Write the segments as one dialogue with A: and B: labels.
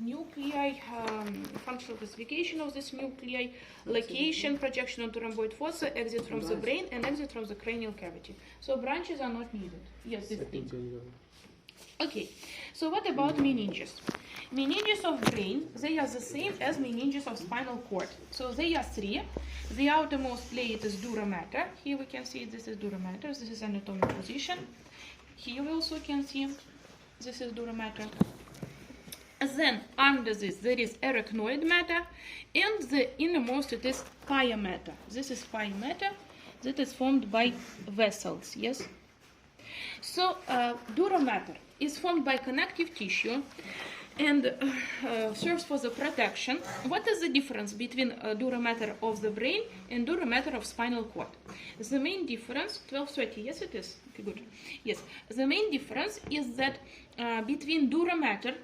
A: nuclei, functional classification of this nuclei, location, projection onto rhomboid fossa, exit from the brain, and exit from the cranial cavity. So branches are not needed. Yes, this thing. Okay, so what about meninges? Meninges of brain, they are the same as meninges of spinal cord. So they are three. The outermost plate is dura mater. Here we can see this is dura mater. This is anatomic position. Here we also can see this is dura mater. Then under this there is arachnoid matter, and the innermost it is pia mater. This is pia mater that is formed by vessels. Yes. So dura mater is formed by connective tissue and serves for the protection. What is the difference between dura mater of the brain and dura mater of spinal cord? The main difference, 12:30, yes it is, okay, good. Yes, the main difference is that between dura mater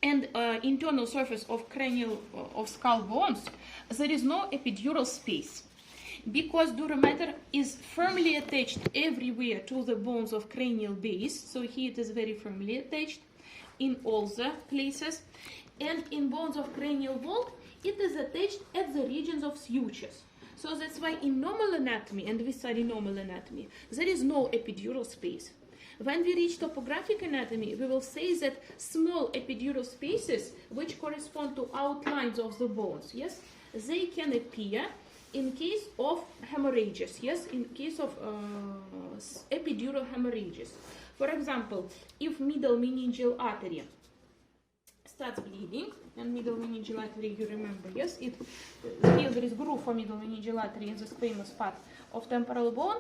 A: and internal surface of cranial of skull bones, there is no epidural space. Because dura mater is firmly attached everywhere to the bones of cranial base, so here it is very firmly attached in all the places, and in bones of cranial vault it is attached at the regions of sutures. So that's why in normal anatomy, and we study normal anatomy, there is no epidural space. When we reach topographic anatomy, we will say that small epidural spaces, which correspond to outlines of the bones, yes, they can appear in case of hemorrhages, yes, in case of epidural hemorrhages. For example, if middle meningeal artery starts bleeding, and middle meningeal artery, you remember, yes, here there is groove for middle meningeal artery in the squamous part of temporal bone,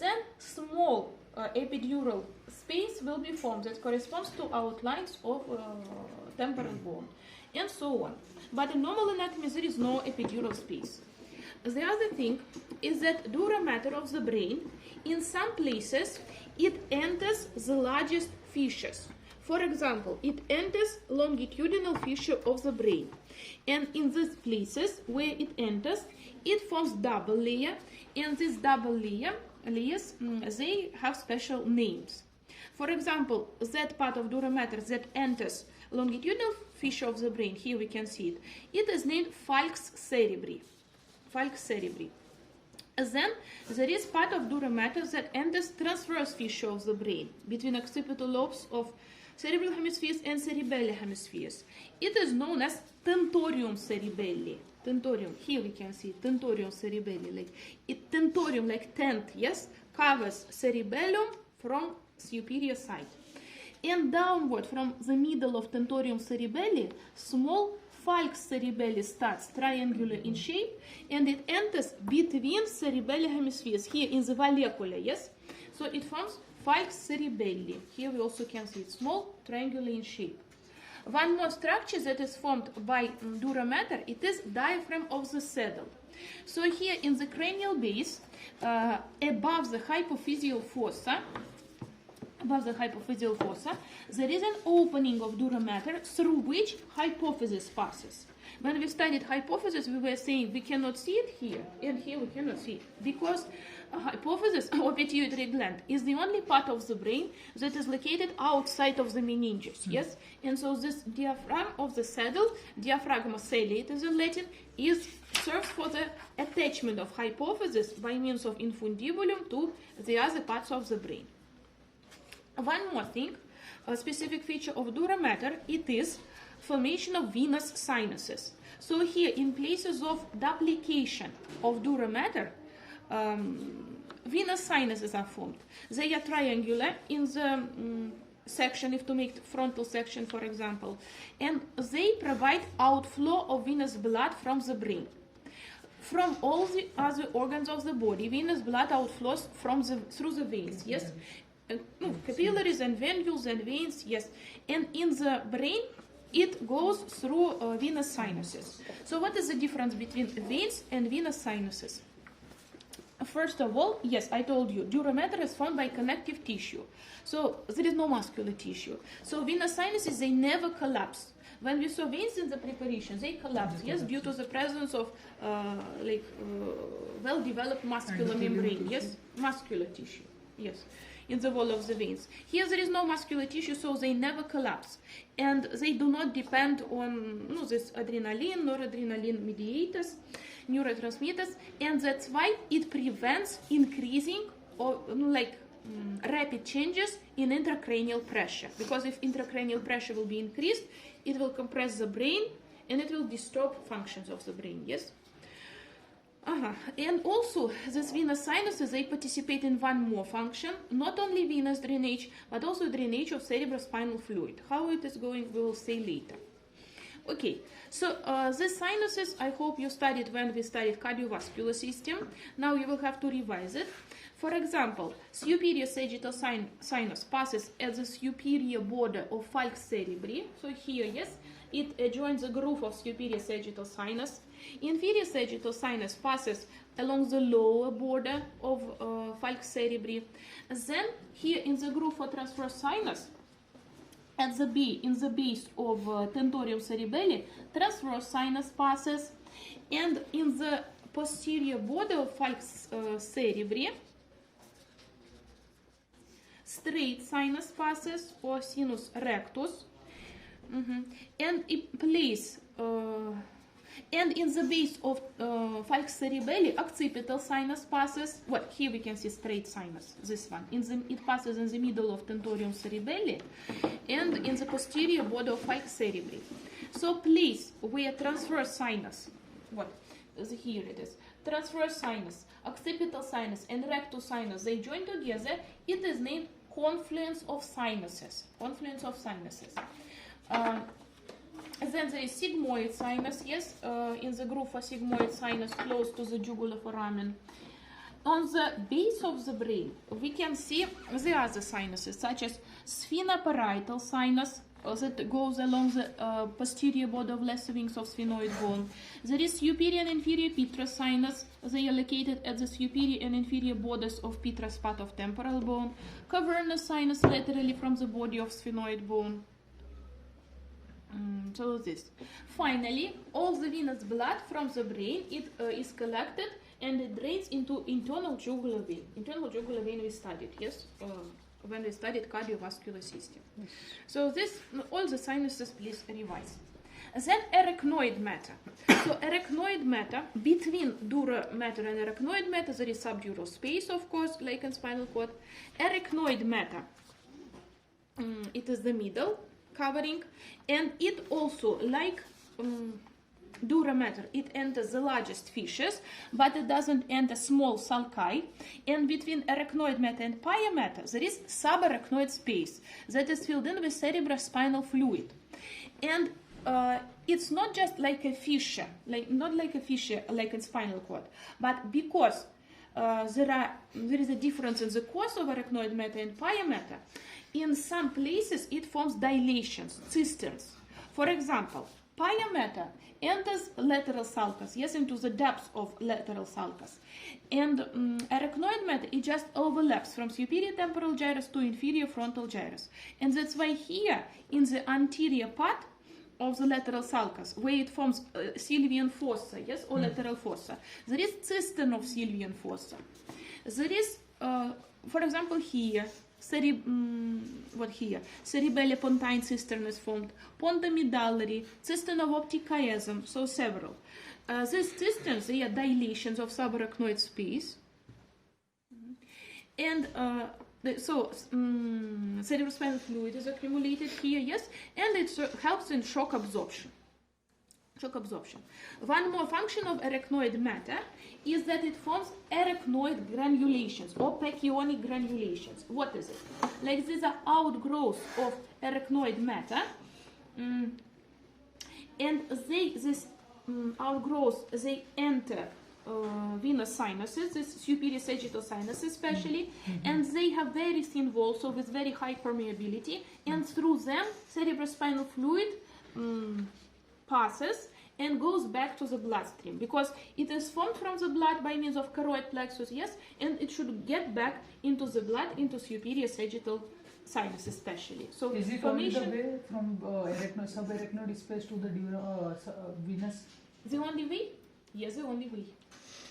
A: then small epidural space will be formed that corresponds to outlines of temporal bone, and so on. But in normal anatomy, there is no epidural space. The other thing is that dura mater of the brain, in some places, it enters the largest fissures. For example, it enters longitudinal fissure of the brain. And in these places where it enters, it forms double layer. And these double layers, they have special names. For example, that part of dura mater that enters longitudinal fissure of the brain, here we can see it, it is named falx cerebri. Falx cerebri. Then there is part of dura mater that enters transverse fissure of the brain between occipital lobes of cerebral hemispheres and cerebellar hemispheres. It is known as Temptorium cerebelli. Tentorium, here we can see Temptorium cerebelli, like it tentorium, like tent, yes, covers cerebellum from superior side. And downward from the middle of Tentorium cerebelli, small falx cerebelli starts triangular in shape, and it enters between cerebellar hemispheres, here in the vallecula, yes? So it forms falx cerebelli. Here we also can see it, small, triangular in shape. One more structure that is formed by dura mater, it is diaphragm of the saddle. So here in the cranial base, above the hypophyseal fossa, there is an opening of dura mater through which hypophysis passes. When we studied hypophysis, we were saying we cannot see it here, and here we cannot see it, because hypophysis, or pituitary gland, is the only part of the brain that is located outside of the meninges, yes? And so this diaphragm of the saddle, diaphragma celli it is in Latin, serves for the attachment of hypophysis by means of infundibulum to the other parts of the brain. One more thing, a specific feature of dura mater, it is formation of venous sinuses. So here, in places of duplication of dura mater, venous sinuses are formed. They are triangular in the section, if to make frontal section, for example, and they provide outflow of venous blood from the brain. From all the other organs of the body, venous blood outflows through the veins, yes? Capillaries and venules and veins, yes. And in the brain, it goes through venous sinuses. So what is the difference between veins and venous sinuses? First of all, yes, I told you, dura mater is formed by connective tissue. So there is no muscular tissue. So venous sinuses, they never collapse. When we saw veins in the preparation, they collapse, yes, due to the presence of well-developed muscular membrane, yes, muscular tissue, yes. in the wall of the veins. Here there is no muscular tissue, so they never collapse. And they do not depend on this adrenaline, noradrenaline mediators, neurotransmitters, and that's why it prevents increasing or rapid changes in intracranial pressure. Because if intracranial pressure will be increased, it will compress the brain and it will disturb functions of the brain, yes? And also, these venous sinuses, they participate in one more function, not only venous drainage, but also drainage of cerebrospinal fluid. How it is going, we will see later. Okay, so these sinuses, I hope you studied when we studied cardiovascular system. Now you will have to revise it. For example, superior sagittal sinus passes at the superior border of falx cerebri. So here, yes, it joins the groove of superior sagittal sinus. Inferior sagittal sinus passes along the lower border of falx cerebri. Then here in the groove for transverse sinus, in the base of Temptorium Cerebellum, transverse sinus passes, and in the posterior border of falx cerebri, straight sinus passes, or sinus rectus, and it plays. And in the base of falx cerebelli, occipital sinus passes. Well, here we can see straight sinus, this one. It passes in the middle of Temptorium cerebelli and in the posterior border of falx cerebri. So place where transverse sinus, here it is, transverse sinus, occipital sinus, and rectus sinus, they join together, it is named confluence of sinuses. Confluence of sinuses. Then there is sigmoid sinus, yes, in the groove for sigmoid sinus close to the jugular foramen. On the base of the brain, we can see the other sinuses, such as sphenoparietal sinus, that goes along the posterior border of lesser wings of sphenoid bone. There is superior and inferior petrous sinus. They are located at the superior and inferior borders of petrous part of temporal bone. Cavernous sinus laterally from the body of sphenoid bone. So this. Finally, all the venous blood from the brain is collected and it drains into internal jugular vein. Internal jugular vein we studied, yes, when we studied cardiovascular system. Yes. So this, all the sinuses, please revise. Then arachnoid matter. So arachnoid matter, between dura matter and arachnoid matter, there is subdural space, of course, like in spinal cord. Arachnoid matter, it is the middle covering, and it also, like dura matter, it enters the largest fissures, but it doesn't enter small sulci. And between arachnoid matter and pia matter, there is subarachnoid space that is filled in with cerebrospinal fluid. And it's not just like a fissure, not like a fissure like in spinal cord, but because there is a difference in the course of arachnoid matter and pia matter. In some places, it forms dilations, cisterns. For example, pia matter enters lateral sulcus, yes, into the depths of lateral sulcus. And arachnoid matter, it just overlaps from superior temporal gyrus to inferior frontal gyrus. And that's why here, in the anterior part of the lateral sulcus, where it forms sylvian fossa, yes, or lateral fossa, there is cistern of sylvian fossa. There is, for example, here, cerebellopontine cistern is formed, ponta medullary, cistern of optic chiasm, so several. These cisterns, they are dilations of subarachnoid space. And cerebrospinal fluid is accumulated here, yes, and it helps in shock absorption. One more function of arachnoid matter is that it forms arachnoid granulations or pachyonic granulations. What is it? Like these are outgrowths of arachnoid matter, and these outgrowths, they enter venous sinuses, this superior sagittal sinus especially, and they have very thin walls, so with very high permeability, and through them cerebrospinal fluid passes and goes back to the bloodstream, because it is formed from the blood by means of choroid plexus, yes, and it should get back into the blood, into superior sagittal sinus especially. So
B: is it only the way from subarachnoid space to the venous?
A: The only way? Yes, the only way.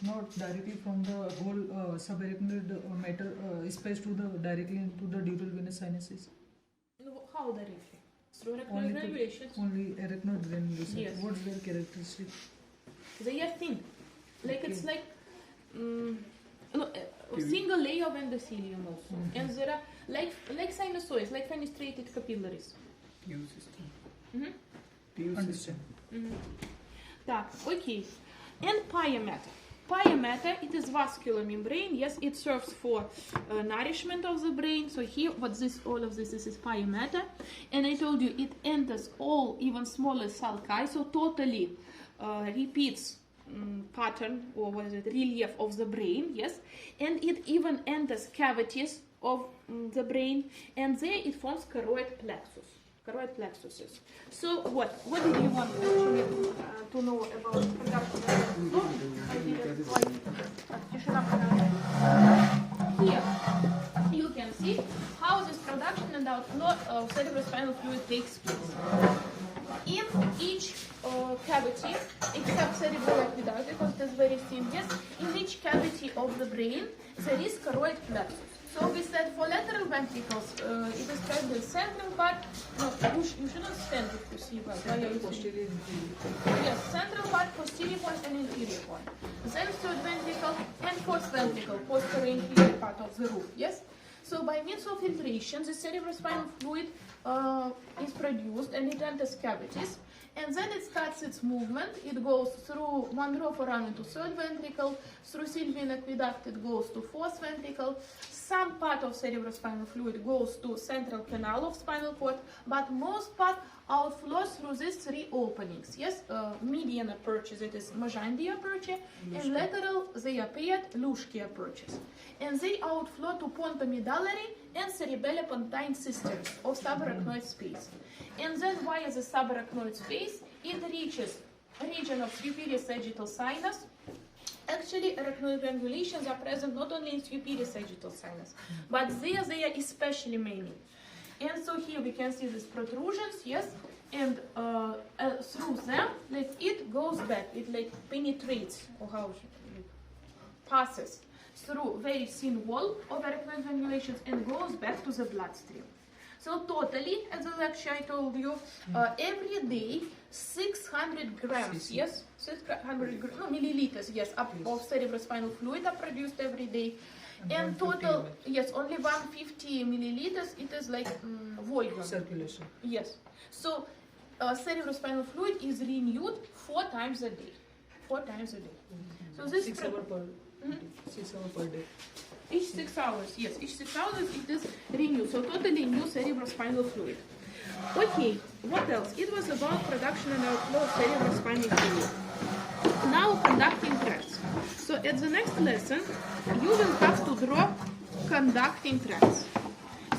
B: not directly from the whole subarachnoid matter space to the directly into the dural venous sinuses.
A: No, how directly? Through arachnoid
B: Only
A: granulations.
B: Only arachnoid granulations.
A: Yes.
B: What's their characteristic?
A: They are thin. Like
B: Okay.
A: it's like a single layer of endothelium also. And there are like sinusoids, like fenestrated capillaries.
B: Understand.
A: Так, okay. And pia matter. Pia matter, it is vascular membrane. Yes, it serves for nourishment of the brain. So here, all of this is pia matter. And I told you, it enters all even smaller sulci, so totally repeats pattern or relief of the brain. Yes, and it even enters cavities of the brain, and there it forms choroid plexuses. So what did you want actually to know about production of here you can see how this production and outflow of cerebrospinal fluid takes place. In each cavity, except cerebral aqueduct, because it is very thin, yes, in each cavity of the brain there is choroid plexus. So we said for lateral ventricles, it is present in central part. No, you shouldn't stand if you see well. Why are you
B: Posterior.
A: Yes, central part, posterior part, and anterior part. Then third ventricle and fourth ventricle, posterior anterior part of the roof. Yes. So by means of filtration, the cerebrospinal fluid is produced and it enters cavities. And then it starts its movement. It goes through one row foramen to third ventricle, through Sylvian aqueduct it goes to fourth ventricle. Some part of cerebrospinal fluid goes to central canal of spinal cord, but most part outflows through these three openings. Yes, median aperture, that is Magendie aperture, and lateral they appeared Luschke apertures. And they outflow to pontomedullary and cerebellopontine cisterns of subarachnoid space. And then via the subarachnoid space, it reaches region of superior sagittal sinus. Actually, arachnoid granulations are present not only in superior sagittal sinus, but they are especially many. And so here we can see these protrusions, yes, and through them, like it goes back, it like penetrates, or how it passes through very thin wall of arachnoid granulations and goes back to the bloodstream. So totally, as the lecture I told you, every day 600 grams, yes, 600 milliliters, yes, of cerebrospinal fluid are produced every day. And total, yes, only 150 milliliters, it is like volume.
B: Circulation.
A: Yes. So cerebrospinal fluid is renewed 4 times a day. 4 times a day. So this
B: 6 hours per 6 hours per day.
A: Each 6 hours, yes, each 6 hours it is renewed. So totally new cerebrospinal fluid. Okay, what else? It was about production and outflow of cerebrospinal fluid. Now conducting tracts. So at the next lesson, you will have to draw conducting tracts.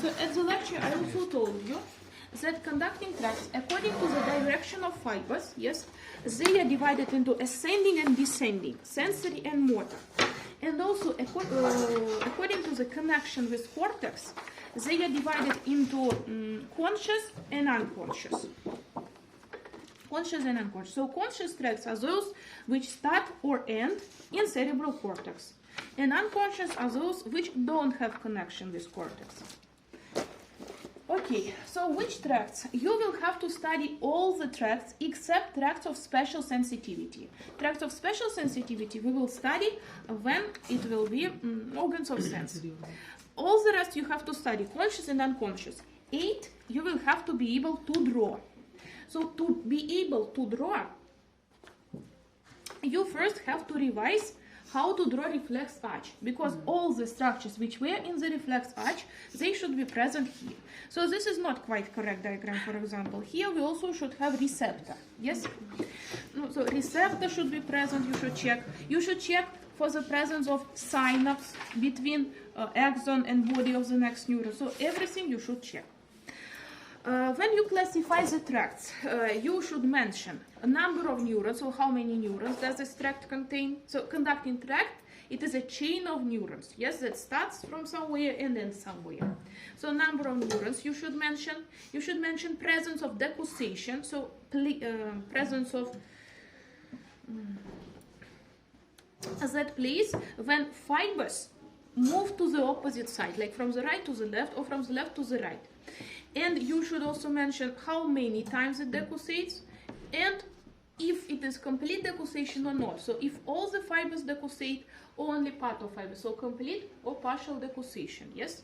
A: So at the lecture, I also told you that conducting tracts, according to the direction of fibers, yes, they are divided into ascending and descending, sensory and motor. And also, according to the connection with cortex, they are divided into conscious and unconscious. Conscious and unconscious. So conscious tracts are those which start or end in cerebral cortex. And unconscious are those which don't have connection with cortex. Okay, so which tracts? You will have to study all the tracts except tracts of special sensitivity. Tracts of special sensitivity we will study when it will be organs of sense. All the rest you have to study, conscious and unconscious. 8, you will have to be able to draw. So to be able to draw, you first have to revise how to draw reflex arch, because all the structures which were in the reflex arch, they should be present here. So this is not quite correct diagram, for example. Here we also should have receptor, yes? So receptor should be present, you should check. You should check for the presence of synapse between axon and body of the next neuron. So everything you should check. When you classify the tracts, you should mention a number of neurons, so how many neurons does this tract contain? So conducting tract, it is a chain of neurons, yes, that starts from somewhere and ends somewhere. So number of neurons you should mention. You should mention presence of decussation, so presence of that place when fibers move to the opposite side, like from the right to the left or from the left to the right. And you should also mention how many times it decussates and if it is complete decussation or not. So if all the fibers decussate or only part of fibers, so complete or partial decussation, yes?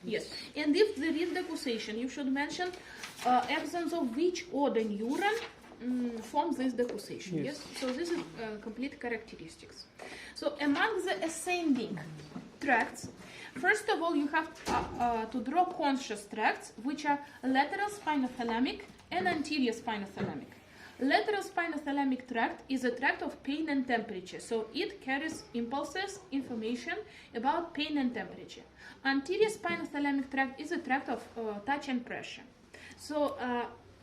A: Yes. And if there is decussation, you should mention absence of which order neuron forms this decussation, yes? So this is complete characteristics. So among the ascending tracts, first of all, you have to draw conscious tracts, which are lateral spinothalamic and anterior spinothalamic. Lateral spinothalamic tract is a tract of pain and temperature, so it carries impulses, information about pain and temperature. Anterior spinothalamic tract is a tract of touch and pressure. So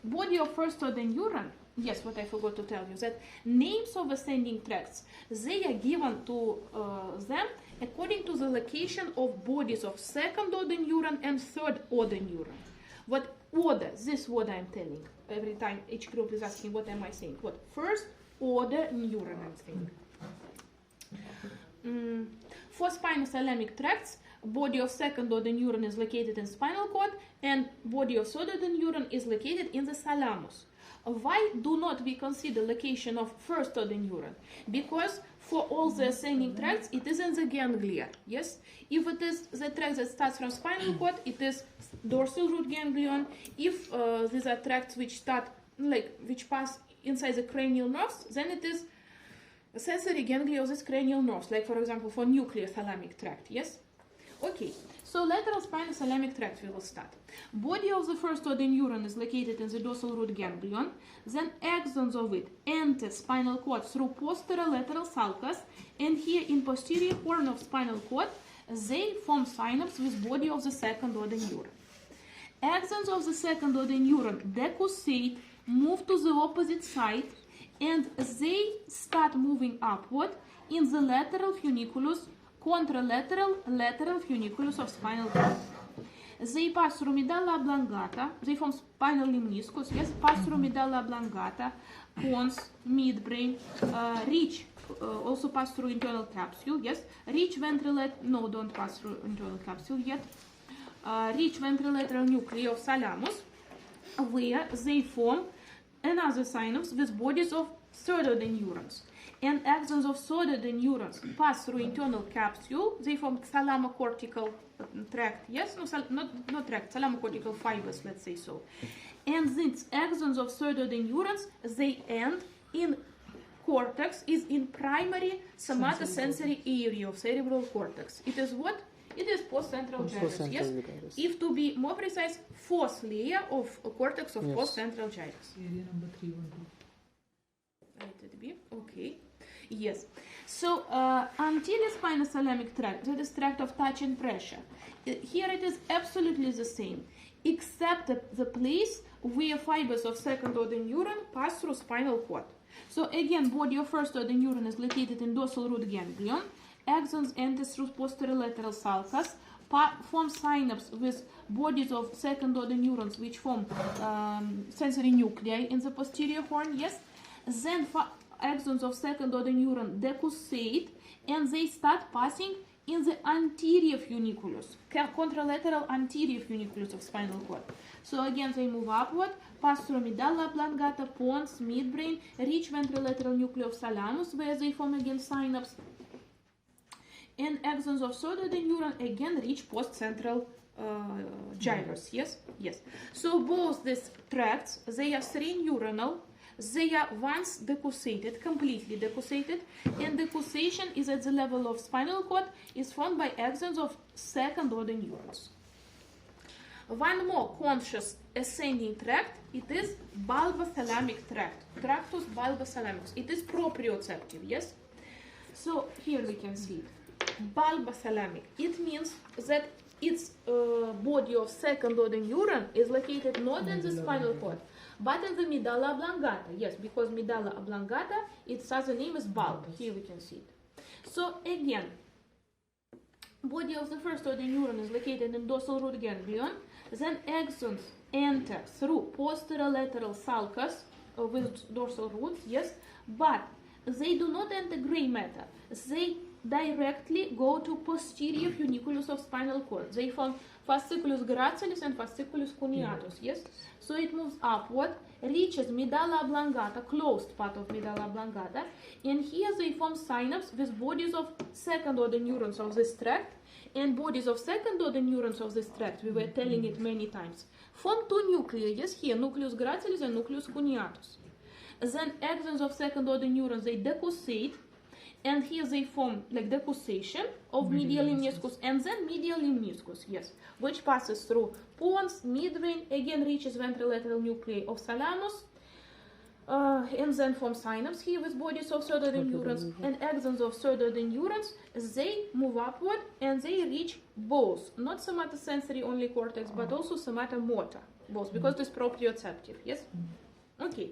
A: body of first order neuron, yes, what I forgot to tell you, that names of ascending tracts, they are given to them according to the location of bodies of second order neuron and third order neuron. What order, this order I'm telling, every time each group is asking what am I saying, what first order neuron I'm saying. For spinothalamic tracts, body of second order neuron is located in spinal cord and body of third order neuron is located in the thalamus. Why do not we consider location of first order neuron? Because for all the ascending tracts, it is in the ganglia, yes? If it is the tract that starts from spinal cord, it is dorsal root ganglion. If these are tracts which start, which pass inside the cranial nerves, then it is sensory ganglia of this cranial nerves, like for example for nuclear thalamic tract, yes? Okay, so lateral spinothalamic tract we will start. Body of the first order neuron is located in the dorsal root ganglion. Then axons of it enter spinal cord through posterolateral sulcus, and here in posterior horn of spinal cord, they form synapse with body of the second order neuron. Axons of the second order neuron decussate, move to the opposite side, and they start moving upward in the lateral funiculus, contralateral, lateral funiculus of spinal cord. They pass through medulla oblongata, they form spinal lemniscus, yes, pass through medulla oblongata, pons, midbrain, reach, also pass through internal capsule, yes, reach ventrolateral, no, don't pass through internal capsule yet, reach ventrolateral nuclei of thalamus, where they form another synapse with bodies of third order neurons. And axons of third order neurons pass through internal capsule, they form thalamocortical tract, yes, no, not tract, thalamocortical fibers, let's say so. And these axons of third order neurons, they end in cortex, is in primary somatosensory area of cerebral cortex. It is what? It is postcentral gyrus, yes? If to be more precise, fourth layer of cortex of postcentral gyrus.
B: Area number 312.
A: Let it be, okay. Yes. So, anterior spinothalamic tract, that is tract of touch and pressure. Here it is absolutely the same, except the place where fibers of second order neuron pass through spinal cord. So again, body of first order neuron is located in dorsal root ganglion. Axons enter through posterolateral sulcus, form synapse with bodies of second order neurons which form sensory nuclei in the posterior horn, yes? Then axons of second order neuron decussate and they start passing in the anterior funiculus, contralateral anterior funiculus of spinal cord. So again they move upward, pass through medulla oblongata, pons, midbrain, reach ventrolateral nuclei of thalamus where they form again synapse. And axons of third order neuron again reach postcentral gyrus, yes? Yes. So both these tracts, they are three neuronal. They are once decussated, completely decussated, and decussation is at the level of spinal cord, is formed by axons of second order neurons. One more conscious ascending tract, it is bulbothalamic tract, tractus bulbothalamicus. It is proprioceptive, yes? So here we can see it. Bulbothalamic, it means that its body of second order neuron is located not in the spinal cord, but in the medulla oblongata. Yes, because medulla oblongata, its other name is bulb. Here we can see it. So again, body of the first order neuron is located in dorsal root ganglion. Then axons enter through posterolateral sulcus with dorsal roots, yes, but they do not enter gray matter. They directly go to posterior funiculus of spinal cord. They form fasciculus gracilis and fasciculus cuneatus, yes? So it moves upward, reaches medulla oblongata, closed part of medulla oblongata, and here they form synapse with bodies of second order neurons of this tract, and bodies of second order neurons of this tract, we were telling it many times, form two nuclei, yes, here, nucleus gracilis and nucleus cuneatus. Then axons of second order neurons, they decussate, and here they form like decussation of medial lemniscus, and then medial lemniscus, yes, which passes through pons, midbrain, again reaches ventrolateral nuclei of thalamus, and then forms synapse here with bodies of third order neurons and axons of third order neurons. They move upward and they reach both, not somatosensory only cortex, but also somatomotor, both, because it is proprioceptive, yes? Okay,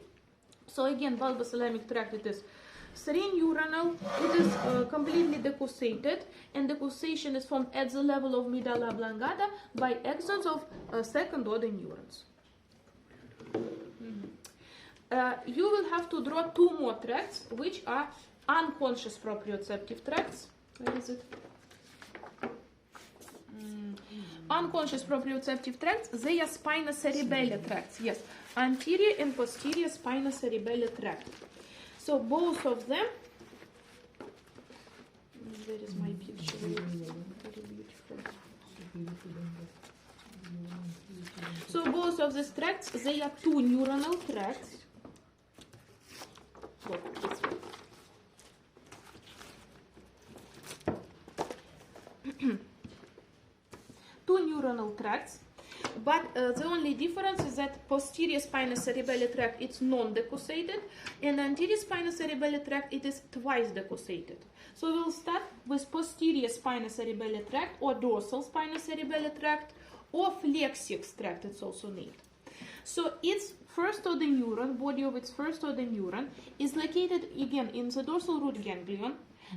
A: so again, bulbous-thalamic tract, it is three neuronal, it is completely decussated, and decussation is formed at the level of medulla oblongata by axons of second order neurons. You will have to draw two more tracts, which are unconscious proprioceptive tracts. Where is it? Unconscious proprioceptive tracts, they are spina cerebellar tracts, yes, anterior and posterior spina cerebellar tract. So both of them, where is my picture? Very beautiful. So both of these tracts, they are two neuronal tracts. Look, this way. Two neuronal tracts, but the only difference is that posterior spina cerebellar tract, it's non-decussated, and anterior spina cerebellar tract, it is twice decussated. So we'll start with posterior spina cerebellar tract, or dorsal spina cerebellar tract, or flexix tract, it's also named. So its first order neuron, body of its first order neuron, is located again in the dorsal root ganglion.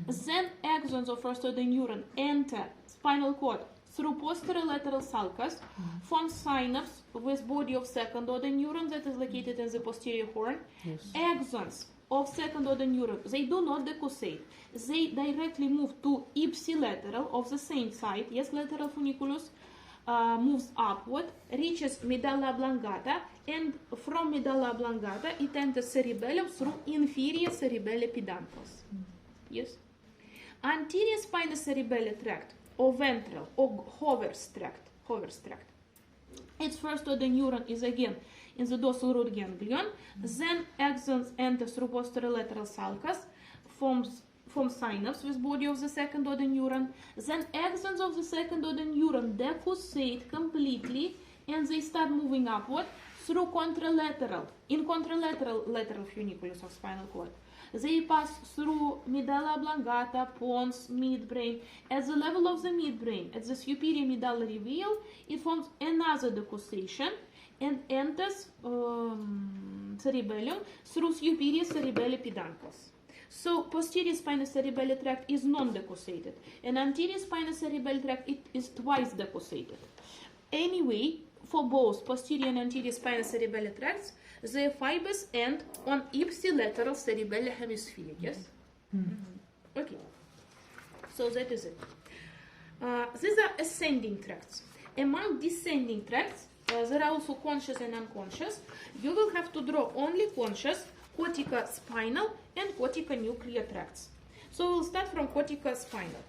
A: Then axons of first order neuron enter spinal cord through posterior lateral sulcus, form synapse with body of second order neuron that is located in the posterior horn. Yes. Axons of second order neuron, they do not decussate. They directly move to ipsilateral of the same side, yes, lateral funiculus, moves upward, reaches medulla oblongata, and from medulla oblongata it enters cerebellum through inferior cerebellar peduncles. Yes. Anterior spina cerebellar tract, or ventral, or Hover's tract. Its first order neuron is again in the dorsal root ganglion. Then axons enter through posterior lateral sulcus, forms synapse with body of the second order neuron. Then axons of the second order neuron decussate completely, and they start moving upward through contralateral, in contralateral lateral funiculus of spinal cord. They pass through medulla oblongata, pons, midbrain. At the level of the midbrain, at the superior medullary veil, it forms another decussation and enters cerebellum through superior cerebellar peduncles. So posterior spina cerebellar tract is non-decussated, and anterior spina cerebellar tract, it is twice decussated. Anyway, for both posterior and anterior spina cerebellar tracts, their fibers end on ipsilateral cerebellar hemisphere, yes? Okay, so that is it. These are ascending tracts. Among descending tracts, there are also conscious and unconscious. You will have to draw only conscious, corticospinal and corticonuclear tracts. So we'll start from corticospinal.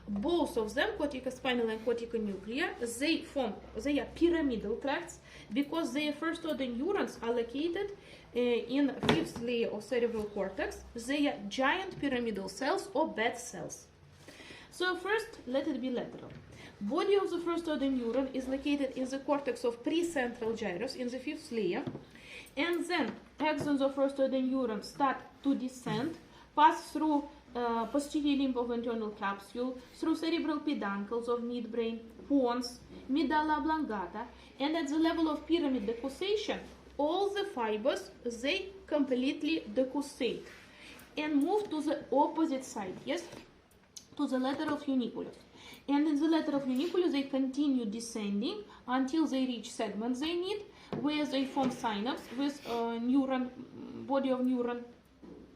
A: Both of them, corticospinal and corticonuclear, they are pyramidal tracts because their first order neurons are located in fifth layer of cerebral cortex. They are giant pyramidal cells or bed cells. So first, let it be lateral. Body of the first order neuron is located in the cortex of precentral gyrus in the fifth layer, and then axons of first order neuron start to descend, pass through posterior limb of internal capsule, through cerebral peduncles of midbrain, pons, medulla oblongata, and at the level of pyramid decussation, all the fibers, they completely decussate and move to the opposite side, yes, to the lateral funiculus. And in the lateral funiculus, they continue descending until they reach segments they need, where they form synapse with neuron, body of neuron,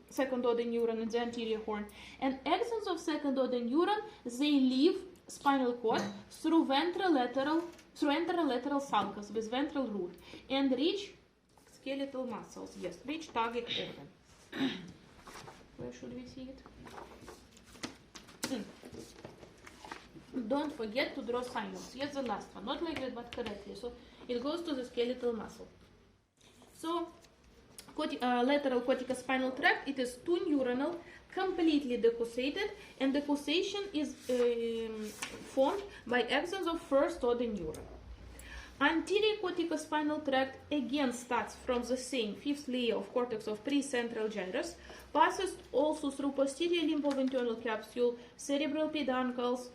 A: second order neuron in the anterior horn, and axons of second order neuron, they leave spinal cord through anterolateral sulcus with ventral root and reach skeletal muscles. Yes, reach target organ. Where should we see it? Don't forget to draw sinus. Yes, the last one. Not like that, but correctly. So it goes to the skeletal muscle. So lateral corticospinal tract, it is two neuronal, completely decussated, and decussation is formed by axons of first order neuron. Anterior corticospinal tract again starts from the same fifth layer of cortex of precentral gyrus, passes also through posterior lymphointernal capsule, cerebral peduncles,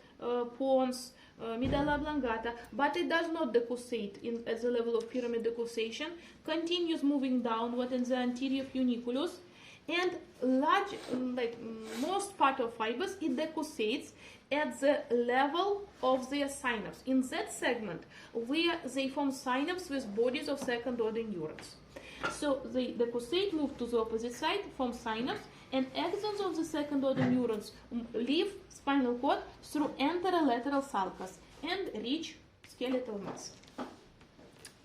A: pons, medulla oblongata, but it does not decussate at the level of pyramid decussation, continues moving downward in the anterior funiculus, and most part of fibers, it decussates at the level of their synapse, in that segment where they form synapse with bodies of second order neurons. So the decussate move to the opposite side, form synapse, and axons of the second order neurons leave spinal cord through anterolateral sulcus and reach skeletal muscle.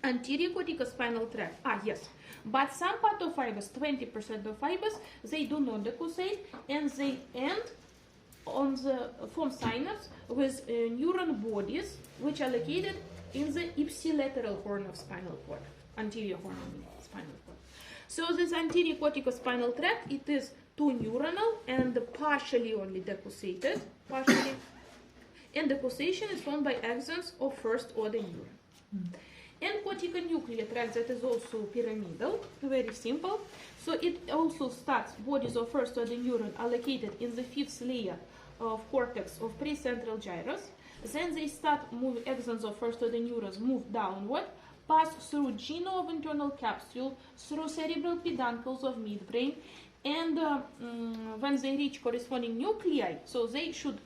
A: Anterior corticospinal tract, yes, but some part of fibers, 20% of fibers, they do not decussate, and they end on the form synapse with neuron bodies which are located in the ipsilateral horn of spinal cord, anterior horn of spinal cord. So this anterior corticospinal tract, it is two neuronal and partially only decussated, partially, and decussation is formed by axons of first order neuron. And corticonuclear tract, that is also pyramidal, very simple. So it also starts, bodies of first order neuron are located in the fifth layer of cortex of precentral gyrus. Then they start moving, axons of first order neurons move downward, pass through geno of internal capsule, through cerebral peduncles of midbrain, and when they reach corresponding nuclei, so they should,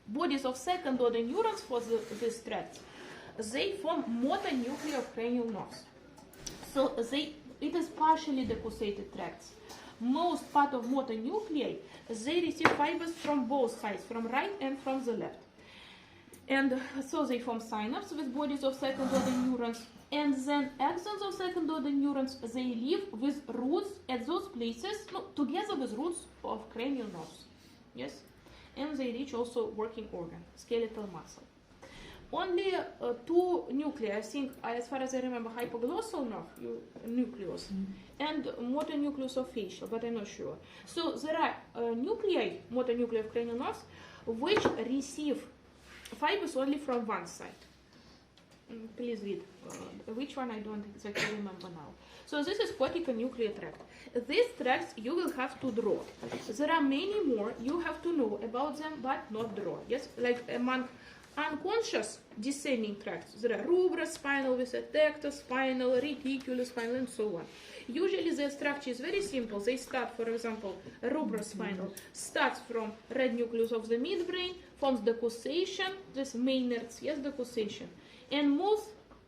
A: bodies of second order neurons for these tracts, they form motor nuclei of cranial nerves. So it is partially decussated tracts. Most part of motor nuclei, they receive fibers from both sides, from right and from the left. And so they form synapse with bodies of second order neurons, and then axons of second order neurons, they live with roots at those places, together with roots of cranial nerves. Yes? And they reach also working organ, skeletal muscle. Only two nuclei, I think, as far as I remember, hypoglossal nerve nucleus and motor nucleus of facial, but I'm not sure. So there are nuclei, motor nuclei of cranial nerves, which receive fibers only from one side. Please read. Which one I don't exactly remember now. So this is corticonuclear tract. These tracts you will have to draw. There are many more you have to know about them, but not draw. Yes, like among unconscious descending tracts, there are rubrospinal with tectospinal, reticulospinal, and so on. Usually their structure is very simple. They start, for example, rubrospinal starts from red nucleus of the midbrain, forms decussation, this Maynard's, yes, decussation, and moves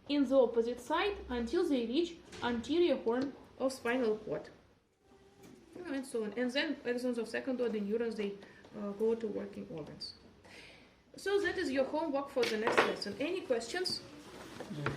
A: in the opposite side until they reach anterior horn of spinal cord, and so on. And then axons of second order neurons, they go to working organs. So that is your homework for the next lesson. Any questions?
C: No.